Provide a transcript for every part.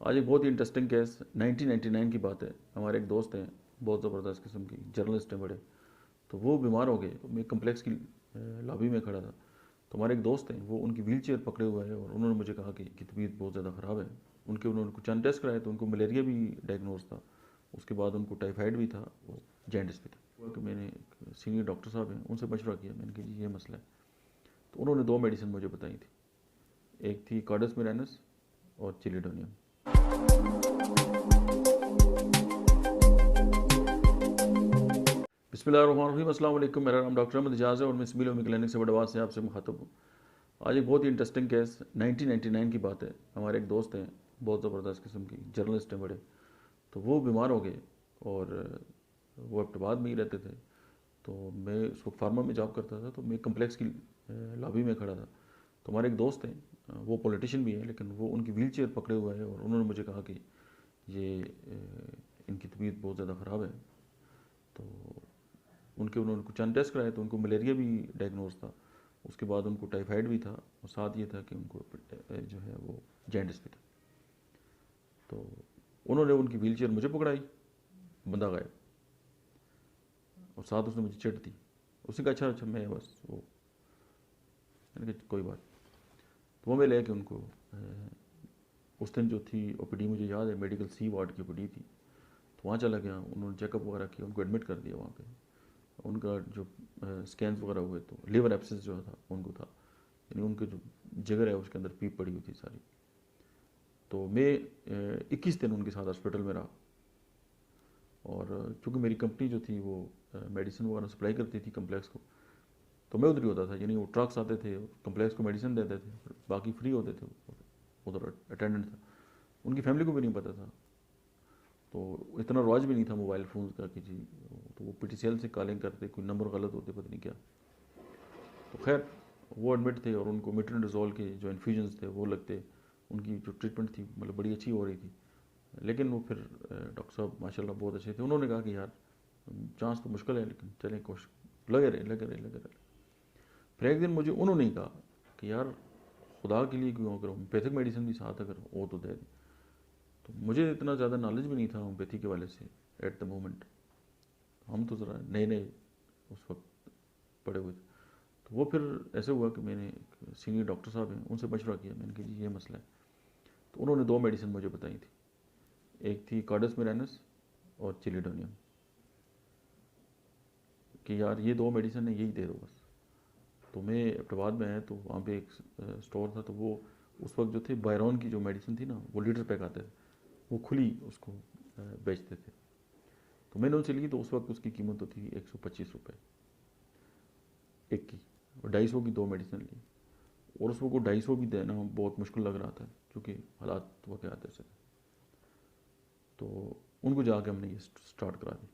आज एक बहुत ही इंटरेस्टिंग केस 1999 की बात है। हमारे एक दोस्त हैं, बहुत ज़बरदस्त किस्म की जर्नलिस्ट हैं बड़े। तो वो बीमार हो गए। मैं कम्प्लेक्स की लॉबी में खड़ा था। तो हमारे एक दोस्त हैं, वो उनकी व्हील चेयर पकड़े हुए हैं और उन्होंने मुझे कहा कि तबीयत बहुत ज़्यादा ख़राब है। उन्होंने कुछ चंद टेस्ट कराए तो उनको मलेरिया भी डायग्नोज था। उसके बाद उनको टाइफाइड भी था, वो जॉन्डिस भी था। हुआ कि मैंने सीनियर डॉक्टर साहब हैं, उनसे मशवरा किया। मैंने कहा जी ये मसला है। तो उन्होंने दो मेडिसिन मुझे बताई थी। एक थी कार्डस मिरानस और चिलिडोनियम। बिस्मिल्लाहिर्रहमानिर्रहीम, अस्सलाम वालेकुम। मेरा नाम डॉक्टर अहमद एजाज है और मैं सिविल क्लिनिक से बड़वास से आपसे मुखातब हूँ। आज एक बहुत ही इंटरेस्टिंग केस 1999 की बात है। हमारे एक दोस्त हैं, बहुत ज़बरदस्त किस्म की जर्नलिस्ट हैं बड़े। तो वो बीमार हो गए और वो एबटाबाद में ही रहते थे। तो मैं उस वक्त फार्मा में जॉब करता था। तो मैं कम्प्लेक्स की लॉबी में खड़ा था। तो हमारे एक दोस्त हैं, वो पॉलिटिशियन भी हैं, लेकिन वो उनकी व्हील चेयर पकड़े हुए हैं और उन्होंने मुझे कहा कि ये इनकी तबीयत बहुत ज़्यादा ख़राब है। तो उन्होंने कुछ चंद टेस्ट कराए तो उनको मलेरिया भी डायग्नोज था। उसके बाद उनको टाइफाइड भी था और साथ ये था कि उनको जो है वो जॉन्डिस भी था। तो उन्होंने उनकी व्हील चेयर मुझे पकड़ाई, बंदा गायब, और साथ उसने मुझे चिट दी। उसने कहा अच्छा अच्छा मैं बस वो, मैंने कहा कोई बात। तो वो मैं ले के उनको उस दिन जो थी ओपीडी, मुझे याद है मेडिकल सी वार्ड की ओपीडी थी। तो वहाँ चला गया, उन्होंने चेकअप वगैरह किया, उनको एडमिट कर दिया वहाँ पे। उनका जो स्कैन्स वगैरह हुए तो लिवर एब्सेस जो था उनको था, यानी उनके जो जिगर है उसके अंदर पीप पड़ी हुई थी सारी। तो मैं 21 दिन उनके साथ हॉस्पिटल में रहा। और चूँकि मेरी कंपनी जो थी वो मेडिसिन वगैरह सप्लाई करती थी कम्प्लेक्स को, तो मैं उधर ही होता था। यानी वो ट्रक्स आते थे, कम्प्लेक्स को मेडिसिन देते थे, बाकी फ्री होते थे। उधर अटेंडेंट था, उनकी फैमिली को भी नहीं पता था। तो इतना रवाज भी नहीं था मोबाइल फ़ोन का कि जी, तो वो पीटीसीएल से कॉलिंग करते, कोई नंबर गलत होते, पता नहीं क्या। तो खैर वो एडमिट थे और उनको मेट्रोनिडाज़ोल के जो इन्फ्यूजन्स थे वो लगते। उनकी जो ट्रीटमेंट थी मतलब बड़ी अच्छी हो रही थी। लेकिन वो फिर डॉक्टर साहब माशाल्लाह बहुत अच्छे थे। उन्होंने कहा कि यार चांस तो मुश्किल है, लेकिन चलें कोशिश, लगे रहे। फिर एक दिन मुझे उन्होंने ही कहा कि यार खुदा के लिए क्यों अगर होम्योपैथिक मेडिसिन भी साथ अगर हो तो दे दें। तो मुझे इतना ज़्यादा नॉलेज भी नहीं था होम्योपैथी के वाले से एट द मोमेंट। हम तो ज़रा नए नए उस वक्त पड़े हुए थे। तो वो फिर ऐसे हुआ कि मैंने सीनियर डॉक्टर साहब हैं, उनसे मशवरा किया। मैंने कहा जी ये मसला है। तो उन्होंने दो मेडिसिन मुझे बताई थी। एक थी कार्डस मिरानस और चिलिडोनियम, कि यार ये दो मेडिसिन है, यही दे दो बस। तो मैं एबटाबाद में आया तो वहाँ पे एक स्टोर था। तो वो उस वक्त जो थे बायरॉन की जो मेडिसिन थी ना, वो लीटर पैक आते थे, वो खुली उसको बेचते थे। तो मैंने उनसे ली। तो उस वक्त उसकी कीमत तो थी 125 रुपये एक की, और 250 की दो मेडिसिन ली। और उसको 250 भी देना बहुत मुश्किल लग रहा था क्योंकि हालात वाक़यात ऐसे थे। तो उनको जाके हमने ये स्टार्ट करा दी,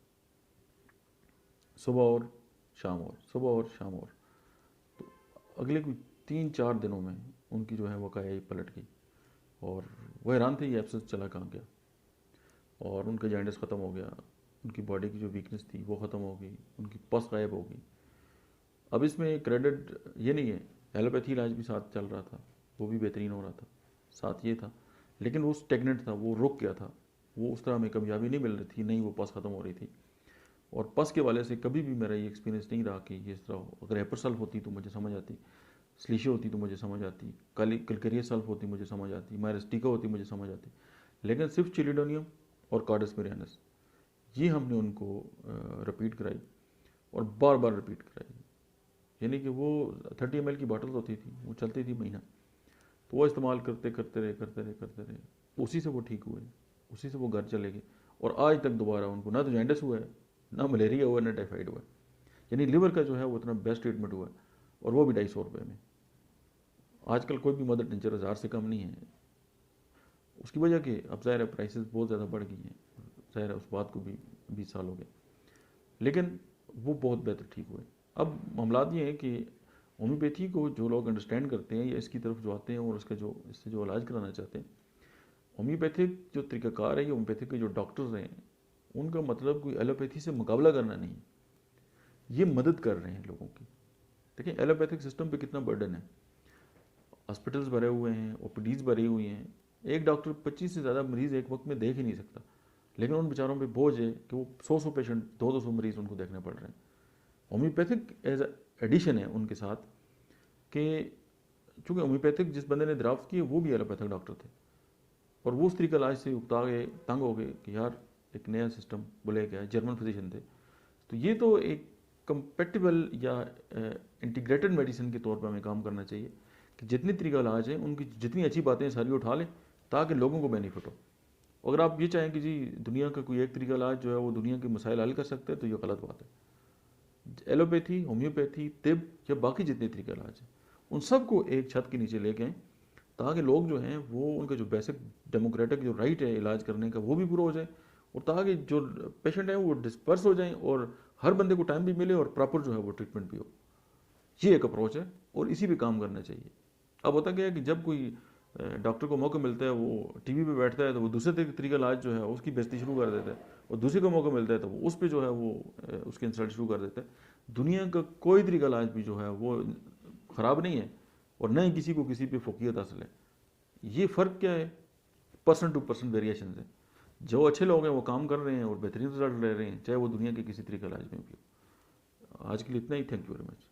सुबह और शाम, और सुबह और शाम। और तो अगले कोई 3-4 दिनों में उनकी जो है वकाया पलट गई। और वो हैरान थे ये एब्सेस चला कहाँ गया। और उनका जॉन्डिस ख़त्म हो गया, उनकी बॉडी की जो वीकनेस थी वो ख़त्म हो गई, उनकी पस गायब हो गई। अब इसमें क्रेडिट ये नहीं है, एलोपैथी इलाज भी साथ चल रहा था, वो भी बेहतरीन हो रहा था, साथ ये था। लेकिन वो स्टेगनेंट था, वो रुक गया था। वो उस तरह हमें कामयाबी नहीं मिल रही थी, नहीं वो पस ख़त्म हो रही थी। और पस के वाले से कभी भी मेरा ये एक्सपीरियंस नहीं रहा कि ये इस तरह हो। अगर एपर सल्फ होती तो मुझे समझ आती, स्लीशे होती तो मुझे समझ आती, कलकरिया सल्फ होती मुझे समझ आती, मायरस्टिका होती मुझे समझ आती। लेकिन सिर्फ चिलिडोनियम और कार्डस मिरानस, ये हमने उनको रिपीट कराई और बार बार रिपीट कराई। यानी कि वो 30 ml की बॉटल होती थी, वो चलती थी महीना। तो वो इस्तेमाल करते रहे। उसी से वो ठीक हुए, उसी से वो घर चले गए। और आज तक दोबारा उनको ना तो जॉन्डिस हुआ है, ना मलेरिया हुआ है, ना टाइफाइड हुआ है। यानी लिवर का जो है वो इतना बेस्ट ट्रीटमेंट हुआ है, और वो भी 250 रुपये में। आजकल कोई भी मदर टिंचर 1000 से कम नहीं है। उसकी वजह कि अब ज़ाहिर है प्राइसेस बहुत ज़्यादा बढ़ गई हैं, ज़ाहिर है उस बात को भी 20 साल हो गए। लेकिन वो बहुत बेहतर ठीक हुए। अब मामलात ये हैं कि होम्योपैथी को जो लोग अंडरस्टैंड करते हैं या इसकी तरफ जो आते हैं और उसका जो इससे जो इलाज कराना चाहते हैं, होम्योपैथिक जो तरीक़ाकार है, ये होम्योपैथिक के जो डॉक्टर्स हैं, उनका मतलब कोई एलोपैथी से मुकाबला करना नहीं, ये मदद कर रहे हैं लोगों की। देखिए एलोपैथिक सिस्टम पे कितना बर्डन है, हॉस्पिटल्स भरे हुए हैं, ओपीडीज़ भरी हुई हैं, एक डॉक्टर 25 से ज़्यादा मरीज़ एक वक्त में देख ही नहीं सकता, लेकिन उन बेचारों पे बोझ है कि वो 100 पेशेंट, 200 मरीज़ उनको देखने पड़ रहे हैं। होम्योपैथिक एज एडिशन है उनके साथ कि चूँकि होम्योपैथिक जिस बंदे ने दराफ्त की वो भी एलोपैथिक डॉक्टर थे, और वो उस तरीका इलाज से उकता गए, तंग हो गए कि यार एक नया सिस्टम बोले गया, जर्मन फिजिशियन थे। तो ये तो एक कंपेटिबल या इंटीग्रेटेड मेडिसिन के तौर पर हमें काम करना चाहिए कि जितनी तरीका इलाज है उनकी जितनी अच्छी बातें सारी उठा लें ताकि लोगों को बेनिफिट हो। अगर आप ये चाहें कि जी दुनिया का कोई एक तरीका इलाज जो है वो दुनिया के मसाइल हल कर सकते हैं, तो ये गलत बात है। एलोपैथी, होम्योपैथी, तिब या बाकी जितने तरीके इलाज हैं उन सबको एक छत के नीचे लेके आएँ ताकि लोग जो हैं वो उनका जो बेसिक डेमोक्रेटिक जो राइट है इलाज करने का वो भी पूरा हो जाए, और ताकि जो पेशेंट हैं वो डिस्पर्स हो जाएं और हर बंदे को टाइम भी मिले और प्रॉपर जो है वो ट्रीटमेंट भी हो। ये एक अप्रोच है और इसी पे काम करना चाहिए। अब होता क्या है कि जब कोई डॉक्टर को मौका मिलता है, वो टीवी पे बैठता है तो वो दूसरे तरीका इलाज जो है उसकी बेइज्जती शुरू कर देता है, और दूसरे को मौका मिलता है तो वो उस पर जो है वो उसकी इंसल्ट शुरू कर देता है। दुनिया का कोई तरीका इलाज भी जो है वो ख़राब नहीं है, और न ही किसी को किसी पे फोकियत हासिल है। ये फ़र्क क्या है? पर्सन टू पर्सन वेरिएशन है। जो अच्छे लोग हैं वो काम कर रहे हैं और बेहतरीन रिजल्ट ले रहे हैं, चाहे वो दुनिया के किसी तरीके इलाज में भी हो। आज के लिए इतना ही। Thank you very much.